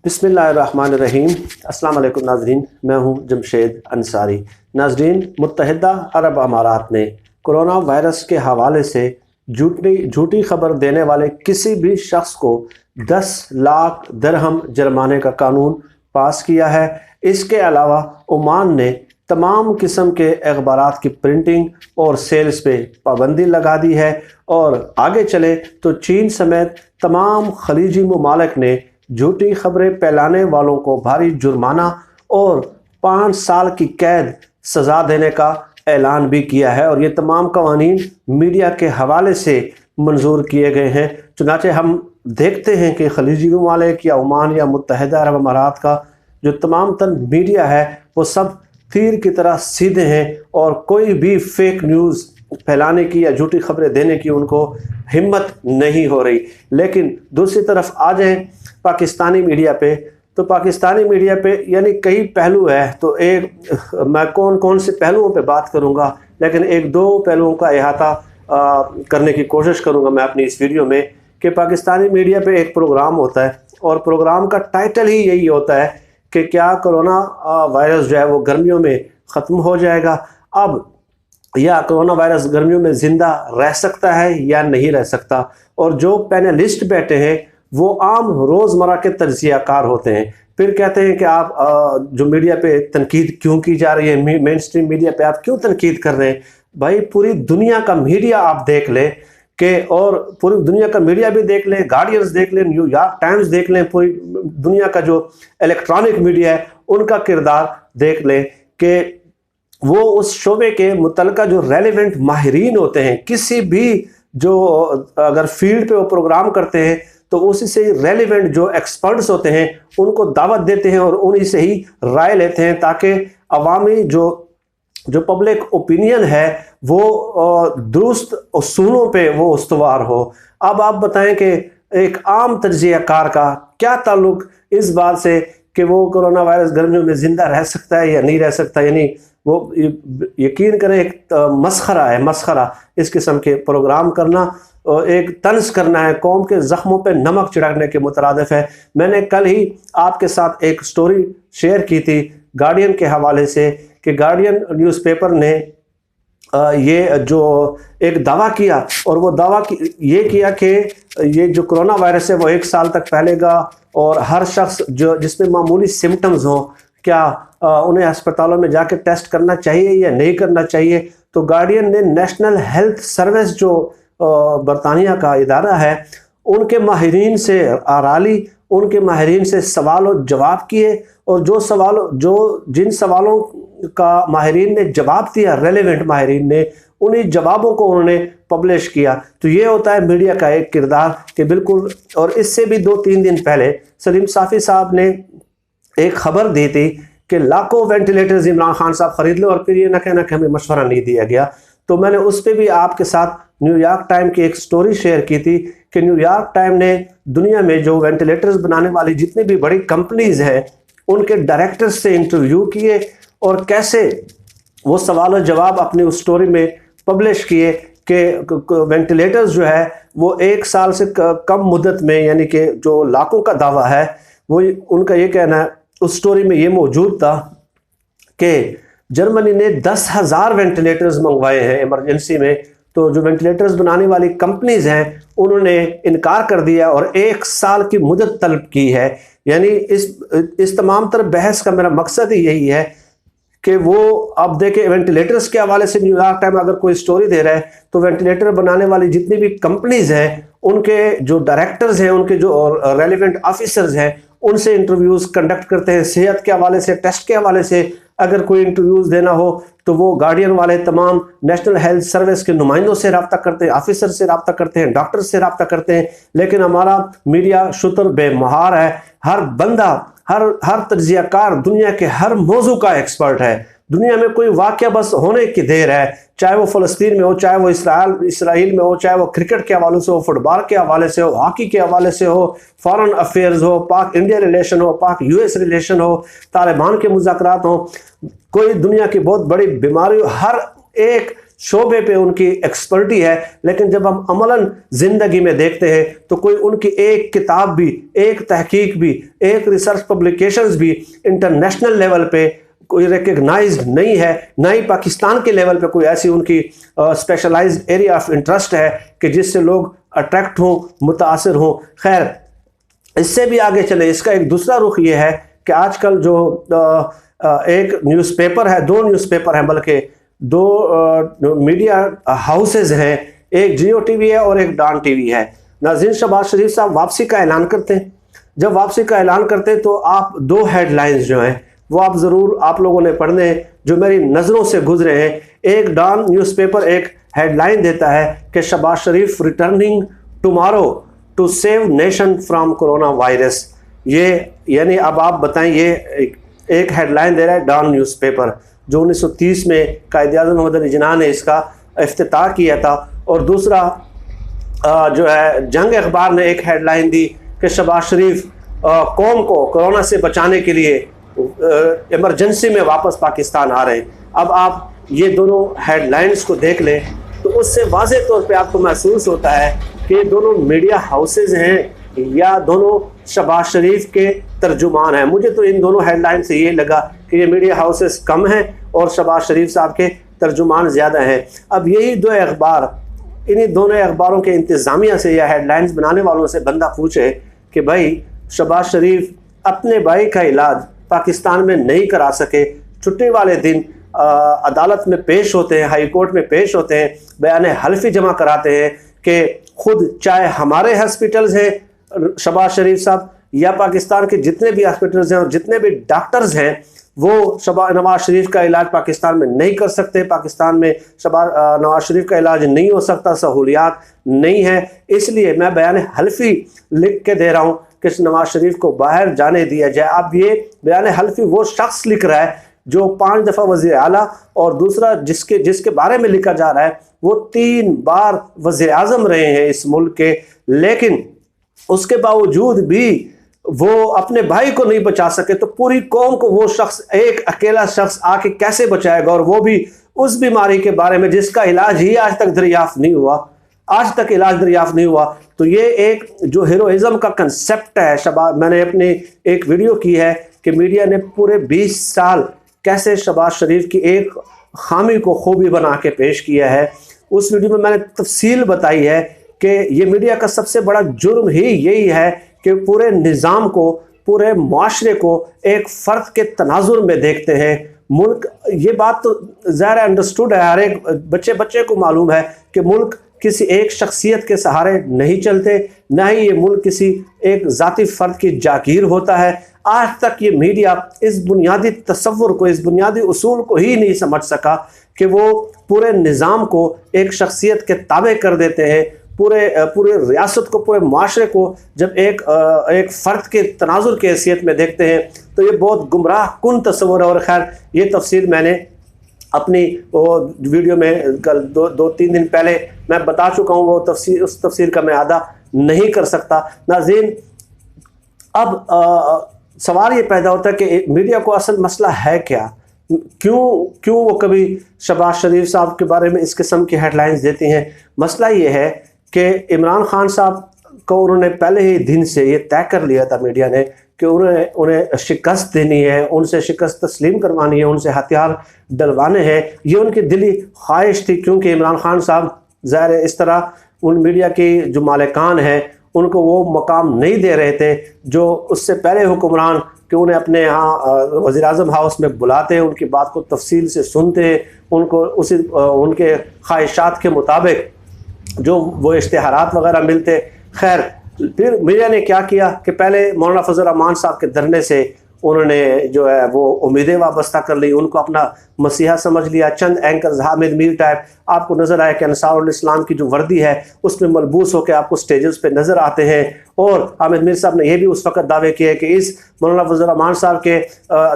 बिस्मिल्लाहिर्रहमानिर्रहीम। अस्सलाम वालेकुम नाज़रीन, मैं हूं जमशेद अंसारी। नाज़रीन, मुत्तहिदा अरब अमारात ने कोरोना वायरस के हवाले से झूठी खबर देने वाले किसी भी शख्स को 10 लाख दिरहम जुर्माने का कानून पास किया है। इसके अलावा ओमान ने तमाम किस्म के अखबारात की प्रिंटिंग और सेल्स पे पाबंदी लगा दी है और आगे चले तो चीन समेत तमाम खलीजी ममालिक ने झूठी खबरें फैलाने वालों को भारी जुर्माना और 5 साल की कैद सज़ा देने का ऐलान भी किया है और ये तमाम कवानीन मीडिया के हवाले से मंजूर किए गए हैं। चुनांचे हम देखते हैं कि खलीजी ममालिक या ओमान या मुत्तहिदा अरब अमारात का जो तमाम तर मीडिया है वो सब तीर की तरह सीधे हैं और कोई भी फेक न्यूज़ फैलाने की या झूठी खबरें देने की उनको हिम्मत नहीं हो रही। लेकिन दूसरी तरफ आ जाए पाकिस्तानी मीडिया पे, तो पाकिस्तानी मीडिया पे यानी कई पहलू है। तो एक मैं कौन कौन से पहलुओं पे बात करूंगा, लेकिन एक दो पहलुओं का अहाता करने की कोशिश करूंगा मैं अपनी इस वीडियो में कि पाकिस्तानी मीडिया पे एक प्रोग्राम होता है और प्रोग्राम का टाइटल ही यही होता है कि क्या कोरोना वायरस जो है वो गर्मियों में ख़त्म हो जाएगा, अब या कोरोना वायरस गर्मियों में ज़िंदा रह सकता है या नहीं रह सकता। और जो पैनलिस्ट बैठे हैं वो आम रोज़मर्रा के तज्ज़ियाकार होते हैं। फिर कहते हैं कि आप जो मीडिया पे तनकीद क्यों की जा रही है, मेन स्ट्रीम मीडिया पे आप क्यों तनकीद कर रहे हैं। भाई पूरी दुनिया का मीडिया आप देख लें कि, और पूरी दुनिया का मीडिया भी देख लें, गार्डियंस देख लें, न्यूयॉर्क टाइम्स देख लें, पूरी दुनिया का जो इलेक्ट्रॉनिक मीडिया है उनका किरदार देख लें कि वो उस शोबे के मुतल्लिका जो रेलिवेंट माहिरीन होते हैं, किसी भी जो अगर फील्ड पे वो प्रोग्राम करते हैं तो उसी से ही रेलिवेंट जो एक्सपर्ट्स होते हैं उनको दावत देते हैं और उन्हीं से ही राय लेते हैं ताकि अवामी जो पब्लिक ओपिनियन है वो दुरुस्त उसूलों पे वो उस्तवार हो। अब आप बताएं कि एक आम तज्ज़ियाकार का क्या ताल्लुक इस बात से कि वो कोरोना वायरस गर्मियों में ज़िंदा रह सकता है या नहीं रह सकता। यानी वो यकीन करें एक मसखरा है, मसखरा इस किस्म के प्रोग्राम करना, एक तंज करना है, कौम के ज़ख्मों पे नमक छिड़कने के मुतरादिफ है। मैंने कल ही आपके साथ एक स्टोरी शेयर की थी गार्डियन के हवाले से कि गार्डियन न्यूज़पेपर ने ये जो एक दावा किया और वो दावा ये किया कि ये जो कोरोना वायरस है वो 1 साल तक फैलेगा और हर शख्स जो जिसमें मामूली सिम्टम्स हों क्या उन्हें अस्पतालों में जाके टेस्ट करना चाहिए या नहीं करना चाहिए। तो गार्डियन ने नेशनल हेल्थ सर्विस जो बरतानिया का इदारा है उनके माहिरीन से आराली, उनके माहिरीन से सवाल और जवाब किए और जिन सवालों का माहिरीन ने जवाब दिया, रेलेवेंट माहिरीन ने, उन्हीं जवाबों को उन्होंने पब्लिश किया। तो ये होता है मीडिया का एक किरदार कि बिल्कुल। और इससे भी 2-3 दिन पहले सलीम साफ़ी साहब ने एक खबर दी थी कि लाखों वेंटिलेटर्स इमरान खान साहब खरीद लो और फिर ये ना कहना कि हमें मशवरा नहीं दिया गया। तो मैंने उस पर भी आपके साथ न्यूयॉर्क टाइम की एक स्टोरी शेयर की थी कि न्यूयॉर्क टाइम ने दुनिया में जो वेंटिलेटर्स बनाने वाली जितनी भी बड़ी कंपनीज हैं उनके डायरेक्टर्स से इंटरव्यू किए और कैसे वो सवाल और जवाब अपनी उस स्टोरी में पब्लिश किए कि वेंटिलेटर्स जो है वो 1 साल से कम मुद्दत में, यानी कि जो लाखों का दावा है वो उनका ये कहना है, उस स्टोरी में ये मौजूद था कि जर्मनी ने 10,000 वेंटिलेटर्स मंगवाए हैं इमरजेंसी में। तो जो वेंटिलेटर्स बनाने वाली कंपनीज हैं उन्होंने इनकार कर दिया और 1 साल की मुद्दत तलब की है। यानी इस तमाम तरह बहस का मेरा मकसद ही यही है कि वो अब देखें वेंटिलेटर्स के हवाले से न्यूयॉर्क टाइम अगर कोई स्टोरी दे रहा है तो वेंटिलेटर बनाने वाली जितनी भी कंपनीज हैं उनके जो डायरेक्टर्स हैं, उनके जो रेलिवेंट ऑफिसर्स हैं उनसे इंटरव्यूज़ कंडक्ट करते हैं। सेहत के हवाले से, टेस्ट के हवाले से अगर कोई इंटरव्यूज़ देना हो तो वो गार्डियन वाले तमाम नेशनल हेल्थ सर्विस के नुमाइंदों से रब्ता करते हैं, ऑफिसर से रब्ता करते हैं, डॉक्टर से रब्ता करते हैं। लेकिन हमारा मीडिया शुतर बेमहार है। हर बंदा, हर तज्ज़ियाकार दुनिया के हर मौजू का एक्सपर्ट है। दुनिया में कोई वाक़या बस होने की देर है, चाहे वो फ़लस्तीन में हो, चाहे वो इसराइल में हो, चाहे वो क्रिकेट के हवाले से हो, फुटबॉल के हवाले से हो, हॉकी के हवाले से हो, फॉरेन अफेयर्स हो, पाक इंडिया रिलेशन हो, पाक यूएस रिलेशन हो, तालिबान के मुज़ाकरात हो, कोई दुनिया की बहुत बड़ी बीमारी हो, हर एक शोबे पे उनकी एक्सपर्टी है, लेकिन जब हम अमलन ज़िंदगी में देखते हैं तो कोई उनकी एक किताब भी, एक तहकीक भी, एक रिसर्च पब्लिकेशंस भी इंटरनेशनल लेवल पे कोई रिकग्नाइज्ड नहीं है, ना ही पाकिस्तान के लेवल पे कोई ऐसी उनकी स्पेशलाइज्ड एरिया ऑफ इंटरेस्ट है कि जिससे लोग अट्रैक्ट हों, मुतासर हों। खैर, इससे भी आगे चले, इसका एक दूसरा रुख ये है कि आजकल जो एक न्यूज़पेपर है, दो न्यूज़पेपर हैं, बल्कि दो मीडिया हाउसेज हैं, एक जियो टीवी है और एक डॉन टीवी है। नाज़रीन, शहबाज शरीफ साहब वापसी का ऐलान करते हैं। जब वापसी का ऐलान करते हैं तो आप दो हेडलाइंस जो हैं वो आप ज़रूर आप लोगों ने पढ़ने हैं, जो मेरी नज़रों से गुजरे हैं। एक डॉन न्यूज़पेपर एक हेडलाइन देता है कि Shahbaz Sharif returning tomorrow to save nation from corona virus. ये यानी अब आप बताएं, ये एक हेडलाइन दे रहा है डॉन न्यूज़पेपर, जो 1930 में कायद-ए-आज़म मोहम्मद अली जिन्ना ने इसका इफ्तिताह किया था। और दूसरा जो है जंग अखबार ने एक हेडलाइन दी कि शहबाज शरीफ कौम को कोरोना से बचाने के लिए इमरजेंसी में वापस पाकिस्तान आ रहे हैं। अब आप ये दोनों हेडलाइंस को देख लें तो उससे वाज़ेह तौर पे आपको महसूस होता है कि ये दोनों मीडिया हाउसेज हैं या दोनों शहबाज शरीफ के तर्जुमान हैं। मुझे तो इन दोनों हेडलाइन से ये लगा कि ये मीडिया हाउसेज कम हैं और शहबाज शरीफ साहब के तर्जुमान ज़्यादा हैं। अब यही दो अखबार, इन्हीं दोनों अखबारों के इंतज़ामिया से या हेडलाइंस बनाने वालों से बंदा पूछे कि भाई शहबाज शरीफ अपने भाई का इलाज पाकिस्तान में नहीं करा सके, छुट्टी वाले दिन अदालत में पेश होते हैं, हाई कोर्ट में पेश होते हैं, बयान हल्फी जमा कराते हैं कि खुद चाहे हमारे हॉस्पिटल्स हैं शहबाज शरीफ साहब या पाकिस्तान के जितने भी हॉस्पिटल्स हैं और जितने भी डॉक्टर्स हैं वो नवाज शरीफ का इलाज पाकिस्तान में नहीं कर सकते, पाकिस्तान में नवाज शरीफ का इलाज नहीं हो सकता, सहूलियात नहीं है, इसलिए मैं बयान हल्फी लिख के दे रहा हूँ कि नवाज शरीफ को बाहर जाने दिया जाए। अब ये बयान हल्फी वो शख्स लिख रहा है जो 5 दफ़ा वज़ीर आला, और दूसरा जिसके बारे में लिखा जा रहा है वो 3 बार वज़ीर आज़म रहे हैं इस मुल्क के, लेकिन उसके बावजूद भी वो अपने भाई को नहीं बचा सके, तो पूरी कौम को वो शख्स, एक अकेला शख्स आके कैसे बचाएगा, और वो भी उस बीमारी के बारे में जिसका इलाज ही आज तक दरियाफ्त नहीं हुआ, आज तक इलाज दरियाफ्त नहीं हुआ। तो ये एक जो हीरोइज्म का कंसेप्ट है, शहबाज, मैंने अपनी एक वीडियो की है कि मीडिया ने पूरे 20 साल कैसे शहबाज शरीफ की एक खामी को खूबी बना के पेश किया है। उस वीडियो में मैंने तफसील बताई है कि ये मीडिया का सबसे बड़ा जुर्म ही यही है कि पूरे निज़ाम को, पूरे माशरे को एक फ़र्द के तनाजुर में देखते हैं। मुल्क, ये बात तो ज़ाहिर अंडरस्टूड है, हर एक बच्चे को मालूम है कि मुल्क किसी एक शख्सियत के सहारे नहीं चलते, ना ही ये मुल्क किसी एक ज़ाती फ़र्द की जागीर होता है। आज तक ये मीडिया इस बुनियादी तसव्वुर को, इस बुनियादी उसूल को ही नहीं समझ सका कि वो पूरे निज़ाम को एक शख्सियत के ताबे कर देते हैं। पूरे रियासत को, पूरे माशरे को जब एक फ़र्द के तनाजुर के हैसियत में देखते हैं तो ये बहुत गुमराह कुन तस्वुर है। और खैर, ये तफसील मैंने अपनी वो वीडियो में कल 2-3 दिन पहले मैं बता चुका हूँ, वो तफसील, उस तफसील का मैं आदा नहीं कर सकता। नाज़रीन, अब सवाल ये पैदा होता है कि मीडिया को असल मसला है क्या, क्यों वो कभी शहबाज शरीफ साहब के बारे में इस किस्म की हेडलाइंस देती हैं। मसला ये है कि इमरान खान साहब को उन्होंने पहले ही दिन से ये तय कर लिया था मीडिया ने कि उन्हें शिकस्त देनी है, उनसे शिकस्त तस्लीम करवानी है, उनसे हथियार डलवाने हैं। ये उनकी दिली ख्वाहिश थी, क्योंकि इमरान खान साहब ज़ाहिर इस तरह उन मीडिया के जो मालिकान हैं उनको वो मकाम नहीं दे रहे थे जो उससे पहले हुक्मरान, कि उन्हें अपने यहाँ वज़ीर आज़म हाउस में बुलाते, उनकी बात को तफसील से सुनते, उनको उनके ख्वाहिशात के मुताबिक जो वो इश्तिहारात वगैरह मिलते। खैर, फिर मीडिया ने क्या किया कि पहले मौलाना फजल रहमान साहब के धरने से उन्होंने जो है वो उम्मीदें वाबस्ता कर ली, उनको अपना मसीहा समझ लिया। चंद एंकर्स हामिद मीर टाइप आपको नज़र आया कि अंसारुल इस्लाम की जो वर्दी है उसमें मलबूस होकर आपको स्टेजेस पे नज़र आते हैं। और हामिद मीर साहब ने यह भी उस वक्त दावे किए कि इस मौलाना फजल रहमान साहब के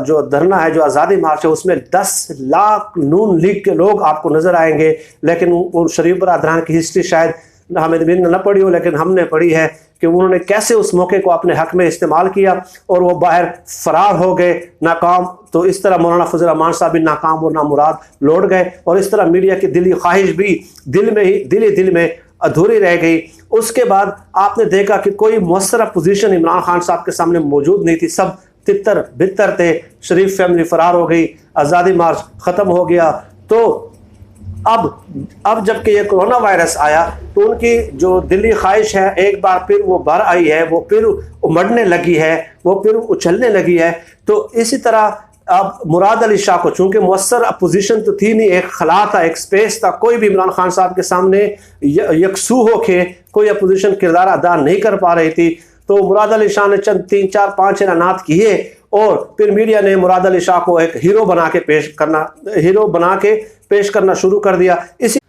जो धरना है, जो आज़ादी मार्च है, उसमें 10 लाख नून लीग के लोग आपको नज़र आएंगे। लेकिन उन शरीफ बरादरान की हिस्ट्री शायद हामिद मीर ने न पढ़ी हो, लेकिन हमने पढ़ी है कि कि उन्होंने कैसे उस मौके को अपने हक में इस्तेमाल किया और वो बाहर फरार हो गए, नाकाम। तो इस तरह मौलाना फजल रहमान साहब भी नाकाम और नामुराद लौट गए, और इस तरह मीडिया की दिली ख्वाहिश भी दिल में अधूरी रह गई। उसके बाद आपने देखा कि कोई मुअस्सर अपोजिशन इमरान खान साहब के सामने मौजूद नहीं थी, सब तितर बितर थे। शरीफ फैमिली फरार हो गई, आज़ादी मार्च ख़त्म हो गया। तो अब जबकि ये कोरोना वायरस आया तो उनकी जो दिली ख्वाहिश है एक बार फिर वो भर आई है, वो फिर उमड़ने लगी है, वो फिर उछलने लगी है। तो इसी तरह अब मुराद अली शाह को, चूंकि मुअस्सर अपोजिशन तो थी नहीं, एक खला था, एक स्पेस था, कोई भी इमरान खान साहब के सामने यकसू होके कोई अपोजिशन किरदार अदा नहीं कर पा रही थी। तो मुराद अली शाह ने चंद 3 4 5 ऐलानात किए और फिर मीडिया ने मुराद अली शाह को एक हीरो बना के पेश करना शुरू कर दिया। इसी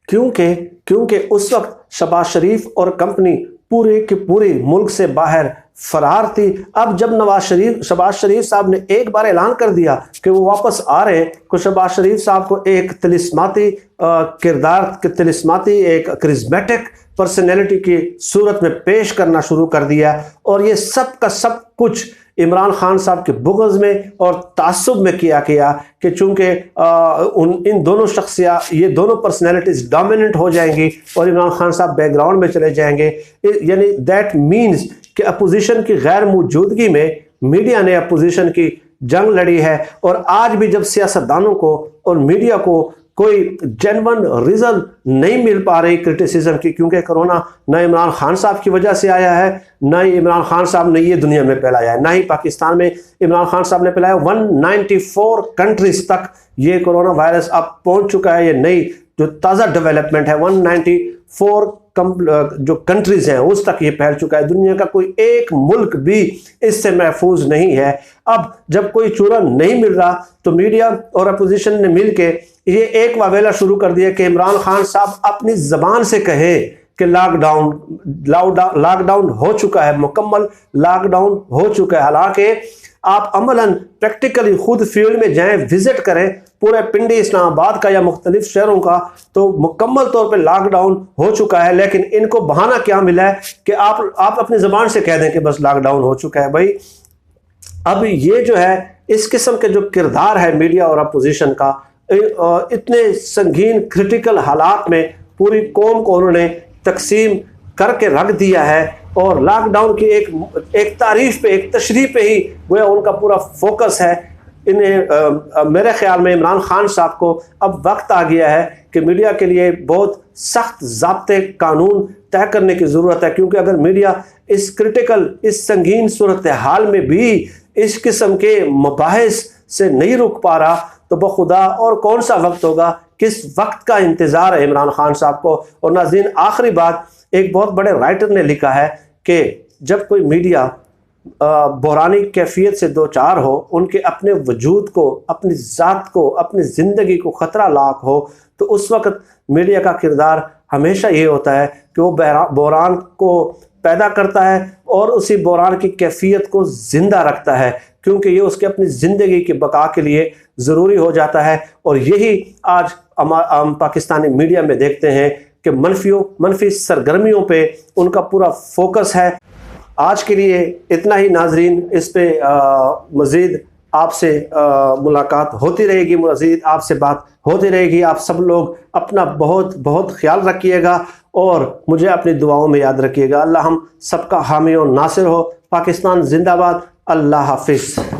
क्योंकि उस वक्त शहबाज शरीफ और कंपनी पूरे के पूरे मुल्क से बाहर फरार थी। अब जब शहबाज शरीफ साहब ने एक बार ऐलान कर दिया कि वो वापस आ रहे हैं, तो शहबाज शरीफ साहब को एक तिलिस्माती किरदार, तिलिस्माती एक करिश्मेटिक पर्सनैलिटी की सूरत में पेश करना शुरू कर दिया। और ये सब का सब कुछ इमरान खान साहब के बुग़्ज़ में और तासुब में किया कि चूँकि इन दोनों ये दोनों पर्सनैलिटीज़ डोमिनेंट हो जाएंगी और इमरान खान साहब बैकग्राउंड में चले जाएंगे। यानी दैट मीन्स कि अपोजिशन की गैर मौजूदगी में मीडिया ने अपोजिशन की जंग लड़ी है। और आज भी जब सियासतदानों को और मीडिया को कोई जेन्युइन रिजल्ट नहीं मिल पा रही क्रिटिसिज्म की, क्योंकि कोरोना न इमरान खान साहब की वजह से आया है, न ही इमरान खान साहब ने ये दुनिया में फैलाया है, ना ही पाकिस्तान में इमरान खान साहब ने फैलाया। 194 कंट्रीज तक ये कोरोना वायरस अब पहुंच चुका है। ये नई जो ताज़ा डेवलपमेंट है, 194 जो कंट्रीज हैं उस तक ये फैल चुका है। दुनिया का कोई एक मुल्क भी इससे महफूज नहीं है। अब जब कोई चूरा नहीं मिल रहा तो मीडिया और अपोजिशन ने मिलके ये एक वावेला शुरू कर दिया कि इमरान खान साहब अपनी जबान से कहे कि लॉकडाउन हो चुका है, मुकम्मल लॉकडाउन हो चुका है। हालांकि आप अमलन प्रैक्टिकली खुद फील्ड में जाएं, विजिट करें पूरे पिंडी इस्लामाबाद का या मुख्तलिफ शहरों का, तो मुकम्मल तौर पे लॉकडाउन हो चुका है। लेकिन इनको बहाना क्या मिला है कि आप अपनी ज़बान से कह दें कि बस लॉकडाउन हो चुका है। भाई अब ये जो है इस किस्म के जो किरदार है मीडिया और अपोजिशन का, इतने संगीन क्रिटिकल हालात में पूरी कौम को उन्होंने तकसीम करके रख दिया है। और लॉकडाउन की एक तारीफ पे, एक तशरीह पे ही वो उनका पूरा फोकस है। इन्हें मेरे ख्याल में इमरान खान साहब को अब वक्त आ गया है कि मीडिया के लिए बहुत सख्त ज़ाब्ते कानून तय करने की ज़रूरत है, क्योंकि अगर मीडिया इस क्रिटिकल, इस संगीन सूरत हाल में भी इस किस्म के मबाहिस से नहीं रुक पा रहा तो बखुदा और कौन सा वक्त होगा, किस वक्त का इंतज़ार है इमरान खान साहब को। और नाज़रीन, आखिरी बात, एक बहुत बड़े राइटर ने लिखा है कि जब कोई मीडिया बहरानी कैफियत से दो चार हो, उनके अपने वजूद को, अपनी ज़ात को, अपनी ज़िंदगी को ख़तरा लाक हो, तो उस वक्त मीडिया का किरदार हमेशा ये होता है कि वो बहरान को पैदा करता है और उसी बहरान की कैफियत को ज़िंदा रखता है, क्योंकि ये उसके अपनी ज़िंदगी की बका के लिए ज़रूरी हो जाता है। और यही आज हम पाकिस्तानी मीडिया में देखते हैं कि मनफी सरगर्मियों पे उनका पूरा फोकस है। आज के लिए इतना ही नाजरीन, इस पे मज़ीद आपसे मुलाकात होती रहेगी, मज़ीद आपसे बात होती रहेगी। आप सब लोग अपना बहुत बहुत ख्याल रखिएगा और मुझे अपनी दुआओं में याद रखिएगा। अल्लाह हम सबका हामी और नासिर हो। पाकिस्तान जिंदाबाद। अल्लाह हाफिज़।